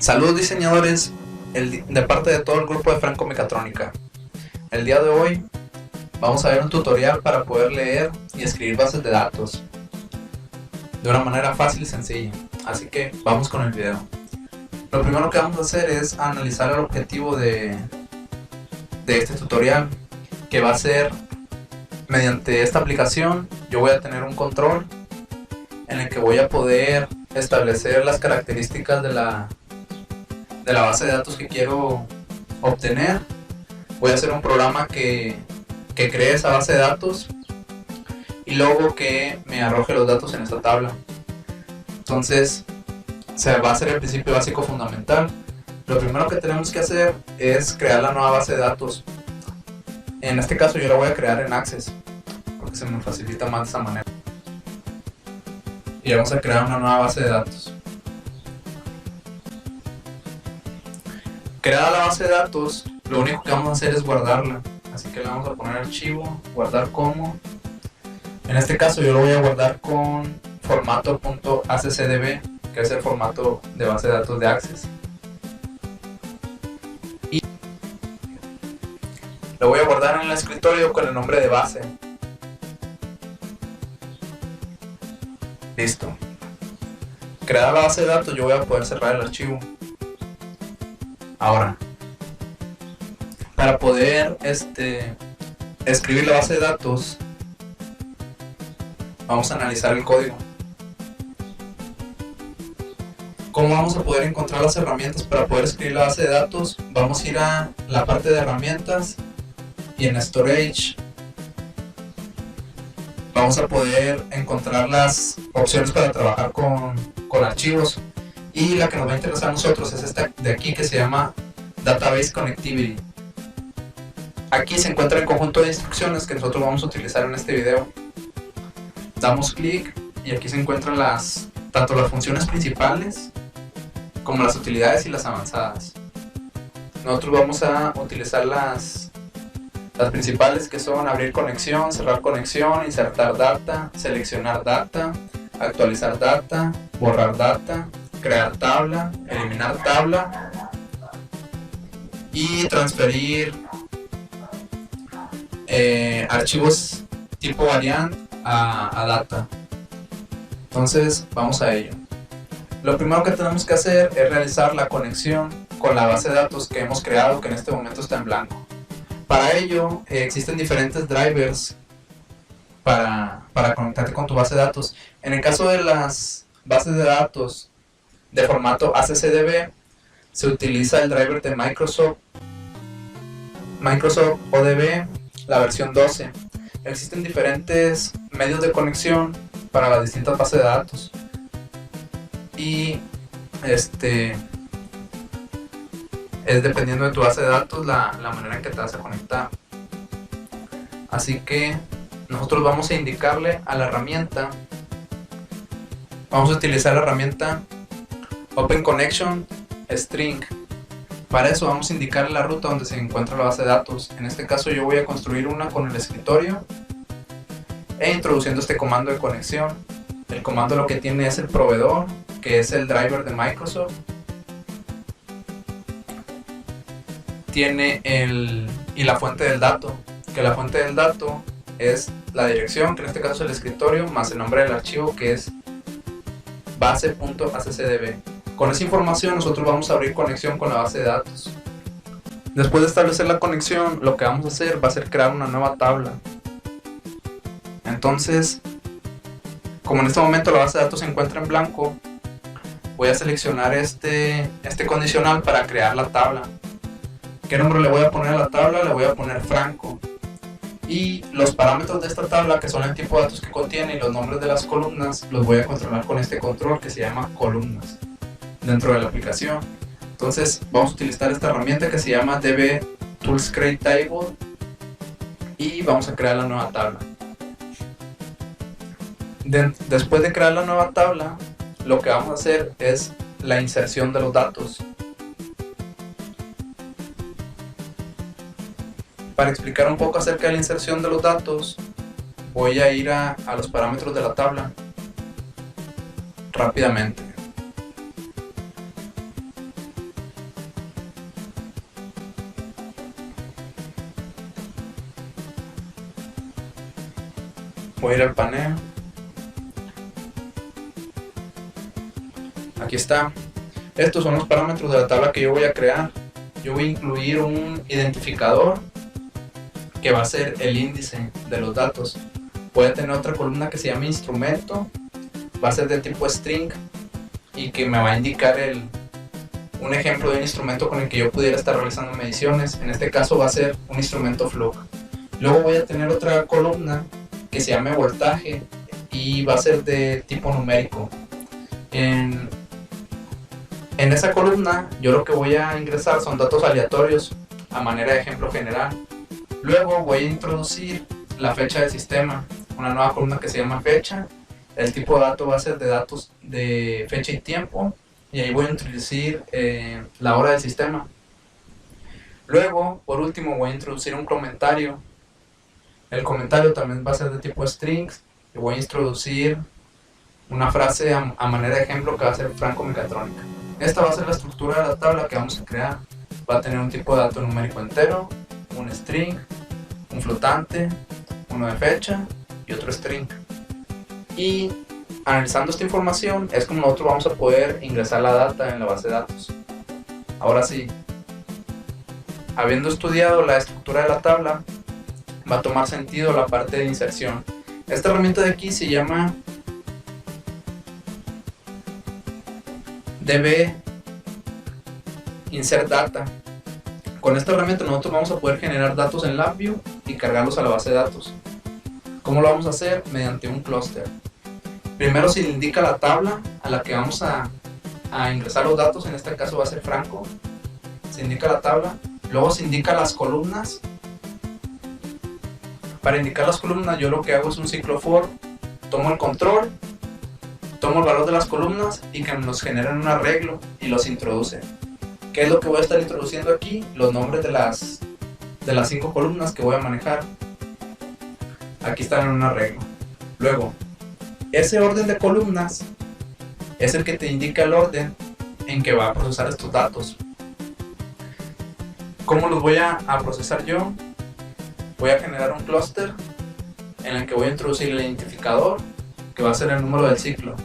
Saludos diseñadores, de parte de todo el grupo de Franco Mecatrónica. El día de hoy vamos a ver un tutorial para poder leer y escribir bases de datos de una manera fácil y sencilla, así que vamos con el video. Lo primero que vamos a hacer es analizar el objetivo de este tutorial, que va a ser, mediante esta aplicación yo voy a tener un control en el que voy a poder establecer las características de la base de datos que quiero obtener. Voy a hacer un programa que cree esa base de datos y luego que me arroje los datos en esta tabla. Entonces se va a hacer el principio básico fundamental. Lo primero que tenemos que hacer es crear la nueva base de datos. En este caso yo la voy a crear en Access porque se me facilita más de esta manera. Y vamos a crear una nueva base de datos. Creada la base de datos, lo único que vamos a hacer es guardarla. Así que le vamos a poner archivo, guardar como. En este caso yo lo voy a guardar con formato .accdb, que es el formato de base de datos de Access. Y lo voy a guardar en el escritorio con el nombre de base. Listo. Creada la base de datos, yo voy a poder cerrar el archivo. Ahora, para poder escribir la base de datos, vamos a analizar el código. ¿Cómo vamos a poder encontrar las herramientas para poder escribir la base de datos? Vamos a ir a la parte de herramientas y en Storage vamos a poder encontrar las opciones para trabajar con archivos. Y la que nos va a interesar a nosotros es esta de aquí, que se llama Database Connectivity. Aquí se encuentra el conjunto de instrucciones que nosotros vamos a utilizar en este video. Damos clic y aquí se encuentran tanto las funciones principales como las utilidades y las avanzadas. Nosotros vamos a utilizar las principales, que son abrir conexión, cerrar conexión, insertar data, seleccionar data, actualizar data, borrar data, crear tabla, eliminar tabla y transferir archivos tipo variant a data. Entonces vamos a ello. Lo primero que tenemos que hacer es realizar la conexión con la base de datos que hemos creado, que en este momento está en blanco. Para ello existen diferentes drivers para conectarte con tu base de datos. En el caso de las bases de datos de formato accdb, se utiliza el driver de Microsoft ODB, la versión 12. Existen diferentes medios de conexión para las distintas bases de datos y es dependiendo de tu base de datos la manera en que te vas a conectar. Así que nosotros vamos a indicarle a la herramienta, vamos a utilizar la herramienta Open Connection String. Para eso vamos a indicar la ruta donde se encuentra la base de datos. En este caso yo voy a construir una con el escritorio e introduciendo este comando de conexión. El comando lo que tiene es el proveedor, que es el driver de Microsoft. Tiene y la fuente del dato, que la fuente del dato es la dirección, que en este caso es el escritorio, más el nombre del archivo, que es base.accdb. Con esa información nosotros vamos a abrir conexión con la base de datos. Después de establecer la conexión, lo que vamos a hacer va a ser crear una nueva tabla. Entonces, como en este momento la base de datos se encuentra en blanco, voy a seleccionar este condicional para crear la tabla. ¿Qué nombre le voy a poner a la tabla? Le voy a poner Franco. Y los parámetros de esta tabla, que son el tipo de datos que contiene y los nombres de las columnas, los voy a controlar con este control que se llama columnas dentro de la aplicación. Entonces vamos a utilizar esta herramienta que se llama db tools create table y vamos a crear la nueva tabla. Después de crear la nueva tabla, lo que vamos a hacer es la inserción de los datos. Para explicar un poco acerca de la inserción de los datos, voy a ir a los parámetros de la tabla rápidamente. Voy a ir al panel. Aquí está. Estos son los parámetros de la tabla que yo voy a crear. Yo voy a incluir un identificador que va a ser el índice de los datos. Voy a tener otra columna que se llama instrumento, va a ser de tipo string y que me va a indicar un ejemplo de un instrumento con el que yo pudiera estar realizando mediciones. En este caso va a ser un instrumento Fluke. Luego voy a tener otra columna que se llame voltaje y va a ser de tipo numérico. En esa columna yo lo que voy a ingresar son datos aleatorios a manera de ejemplo general. Luego voy a introducir la fecha del sistema, una nueva columna que se llama fecha. El tipo de dato va a ser de datos de fecha y tiempo, y ahí voy a introducir la hora del sistema. Luego, por último, voy a introducir un comentario. El comentario también va a ser de tipo strings, y voy a introducir una frase a manera de ejemplo que va a ser Franco Mecatrónica. Esta va a ser la estructura de la tabla que vamos a crear. Va a tener un tipo de dato numérico entero, un string, un flotante, uno de fecha y otro string. Y analizando esta información es como nosotros vamos a poder ingresar la data en la base de datos. Ahora sí, habiendo estudiado la estructura de la tabla, va a tomar sentido la parte de inserción. Esta herramienta de aquí se llama DB Insert Data. Con esta herramienta nosotros vamos a poder generar datos en LabVIEW y cargarlos a la base de datos. ¿Cómo lo vamos a hacer? Mediante un clúster. Primero se indica la tabla a la que vamos a ingresar los datos, en este caso va a ser Franco. Se indica la tabla, luego se indican las columnas. Para indicar las columnas yo lo que hago es un ciclo for, tomo el control, tomo el valor de las columnas y que nos generen un arreglo y los introduce. ¿Qué es lo que voy a estar introduciendo aquí? Los nombres de las 5 columnas que voy a manejar. Aquí están en un arreglo. Luego, ese orden de columnas es el que te indica el orden en que va a procesar estos datos. ¿Cómo los voy a procesar yo? Voy a generar un clúster en el que voy a introducir el identificador, que va a ser el número del ciclo.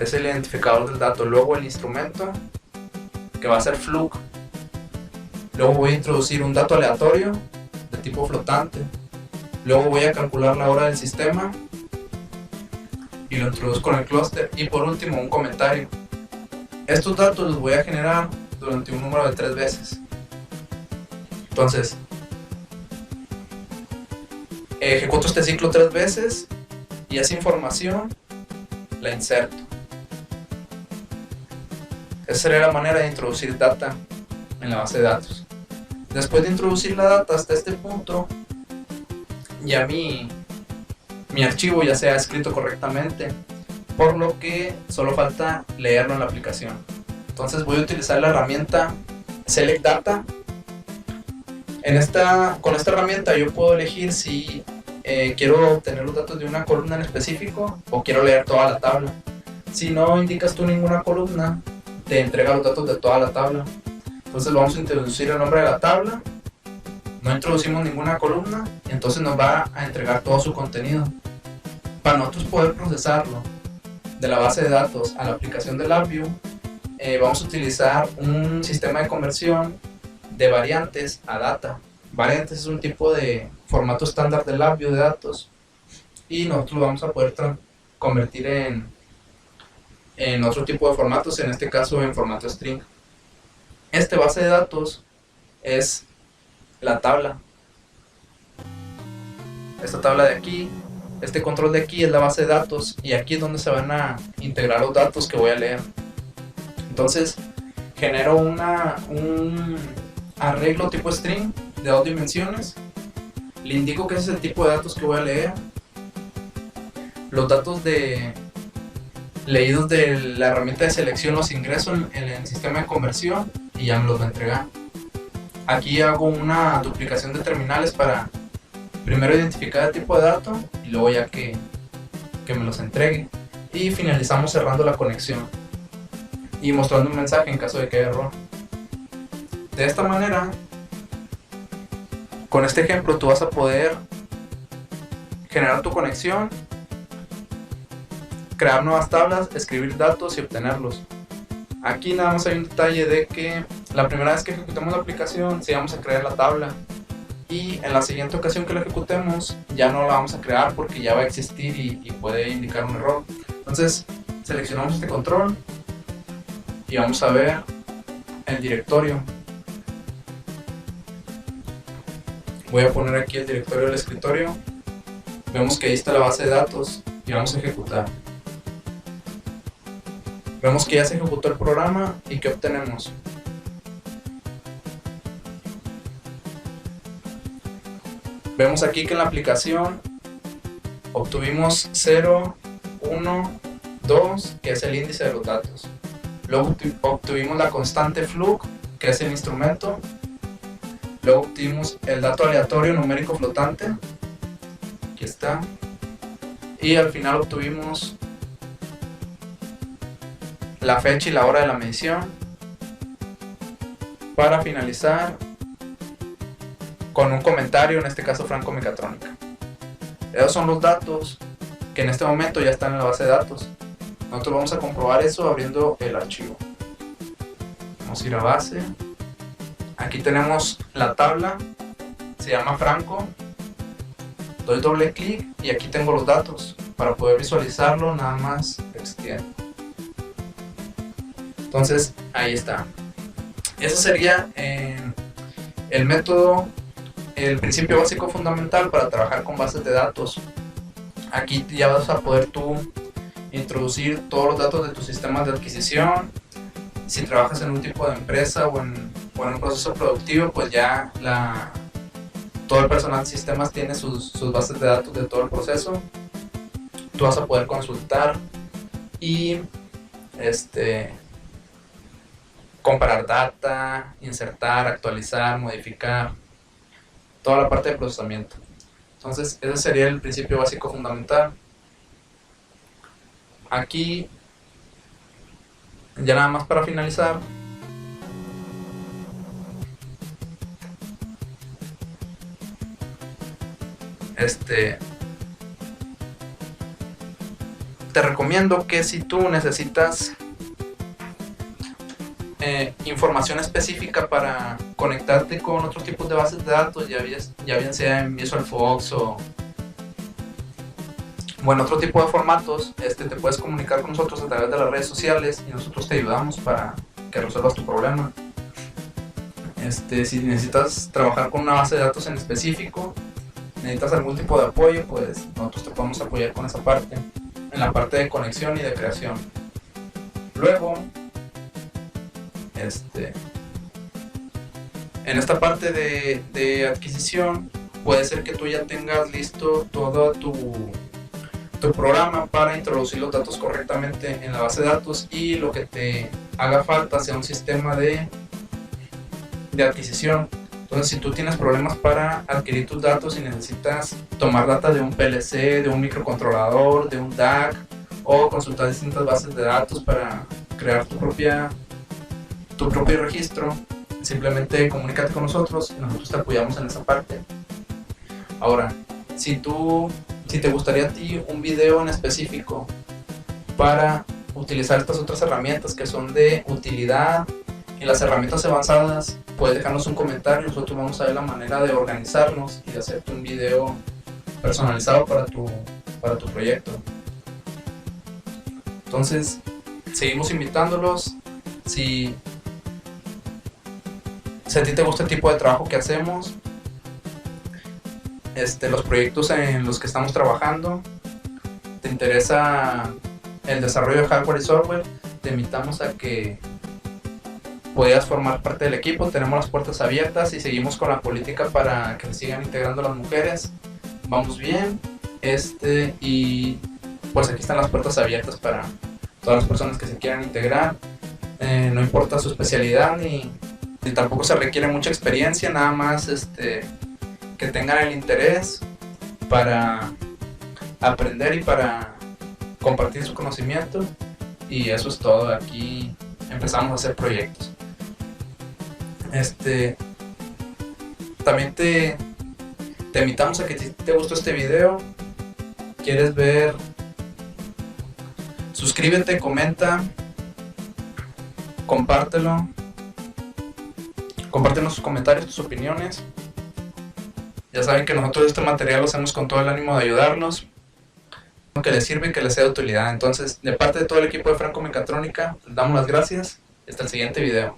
Es el identificador del dato. Luego el instrumento, que va a ser Fluke. Luego voy a introducir un dato aleatorio de tipo flotante. Luego voy a calcular la hora del sistema y lo introduzco en el clúster. Y por último un comentario. Estos datos los voy a generar durante un número de 3 veces. Entonces, ejecuto este ciclo 3 veces y esa información la inserto. Esa sería la manera de introducir data en la base de datos. Después de introducir la data hasta este punto, ya mi archivo ya se ha escrito correctamente, por lo que solo falta leerlo en la aplicación. Entonces voy a utilizar la herramienta Select Data. Con esta herramienta yo puedo elegir si quiero obtener los datos de una columna en específico o quiero leer toda la tabla. Si no indicas tú ninguna columna, te entrega los datos de toda la tabla. Entonces vamos a introducir el nombre de la tabla, no introducimos ninguna columna y entonces nos va a entregar todo su contenido. Para nosotros poder procesarlo de la base de datos a la aplicación de LabVIEW, vamos a utilizar un sistema de conversión de variantes a data. Variantes es un tipo de formato estándar de LabVIEW de datos y nosotros lo vamos a poder convertir en otro tipo de formatos, en este caso en formato string. Esta base de datos es la tabla. Esta tabla de aquí, este control de aquí es la base de datos y aquí es donde se van a integrar los datos que voy a leer. Entonces genero un arreglo tipo string de 2 dimensiones, le indico que ese es el tipo de datos que voy a leer, los datos leídos de la herramienta de selección los ingreso en el sistema de conversión y ya me los va a entregar. Aquí hago una duplicación de terminales para primero identificar el tipo de dato y luego ya que me los entregue, y finalizamos cerrando la conexión y mostrando un mensaje en caso de que haya error. De esta manera, con este ejemplo tú vas a poder generar tu conexión, crear nuevas tablas, escribir datos y obtenerlos. Aquí nada más hay un detalle de que la primera vez que ejecutemos la aplicación sí vamos a crear la tabla, y en la siguiente ocasión que la ejecutemos ya no la vamos a crear porque ya va a existir y puede indicar un error. Entonces seleccionamos este control y vamos a ver el directorio. Voy a poner aquí el directorio del escritorio. Vemos que ahí está la base de datos y vamos a ejecutar. Vemos que ya se ejecutó el programa y ¿qué obtenemos? Vemos aquí que en la aplicación obtuvimos 0, 1, 2, que es el índice de los datos. Luego obtuvimos la constante flux, que es el instrumento. Luego obtuvimos el dato aleatorio numérico flotante. Aquí está. Y al final obtuvimos la fecha y la hora de la medición, para finalizar con un comentario, en este caso Franco Mecatrónica. Esos son los datos que en este momento ya están en la base de datos. Nosotros vamos a comprobar eso abriendo el archivo. Vamos a ir a base. Aquí tenemos la tabla, se llama Franco. Doy doble clic y aquí tengo los datos. Para poder visualizarlo, nada más extiendo. Entonces ahí está. Ese sería el método, el principio básico fundamental para trabajar con bases de datos. Aquí ya vas a poder tú introducir todos los datos de tus sistemas de adquisición. Si trabajas en un tipo de empresa o en un proceso productivo, pues ya todo el personal de sistemas tiene sus bases de datos de todo el proceso. Tú vas a poder consultar y comparar data, insertar, actualizar, modificar, toda la parte de procesamiento. Entonces ese sería el principio básico fundamental. Aquí, ya nada más para finalizar, te recomiendo que si tú necesitas información específica para conectarte con otros tipos de bases de datos, ya bien sea en VisualFox o en otro tipo de formatos, te puedes comunicar con nosotros a través de las redes sociales y nosotros te ayudamos para que resuelvas tu problema. Si necesitas trabajar con una base de datos en específico, necesitas algún tipo de apoyo, pues nosotros te podemos apoyar con esa parte, en la parte de conexión y de creación. Luego, en esta parte de adquisición, puede ser que tú ya tengas listo todo tu programa para introducir los datos correctamente en la base de datos, y lo que te haga falta sea un sistema de adquisición. Entonces, si tú tienes problemas para adquirir tus datos y necesitas tomar data de un PLC, de un microcontrolador, de un DAC, o consultar distintas bases de datos para crear tu propio registro, simplemente comunícate con nosotros y nosotros te apoyamos en esa parte. Ahora, si te gustaría a ti un video en específico para utilizar estas otras herramientas que son de utilidad y las herramientas avanzadas, puedes dejarnos un comentario. Nosotros vamos a ver la manera de organizarnos y de hacerte un video personalizado para tu proyecto. Entonces, seguimos invitándolos. Si a ti te gusta el tipo de trabajo que hacemos, los proyectos en los que estamos trabajando, te interesa el desarrollo de hardware y software, te invitamos a que puedas formar parte del equipo. Tenemos las puertas abiertas y seguimos con la política para que se sigan integrando las mujeres. Vamos bien, y pues aquí están las puertas abiertas para todas las personas que se quieran integrar. No importa su especialidad ni tampoco se requiere mucha experiencia, nada más que tengan el interés para aprender y para compartir su conocimiento, y eso es todo. Aquí empezamos a hacer proyectos. También te invitamos a que, si te gustó este video, quieres ver, suscríbete, comenta, compártelo, compártenos tus comentarios, tus opiniones. Ya saben que nosotros este material lo hacemos con todo el ánimo de ayudarlos, que les sirve y que les sea de utilidad. Entonces, de parte de todo el equipo de Franco Mecatrónica, les damos las gracias y hasta el siguiente video.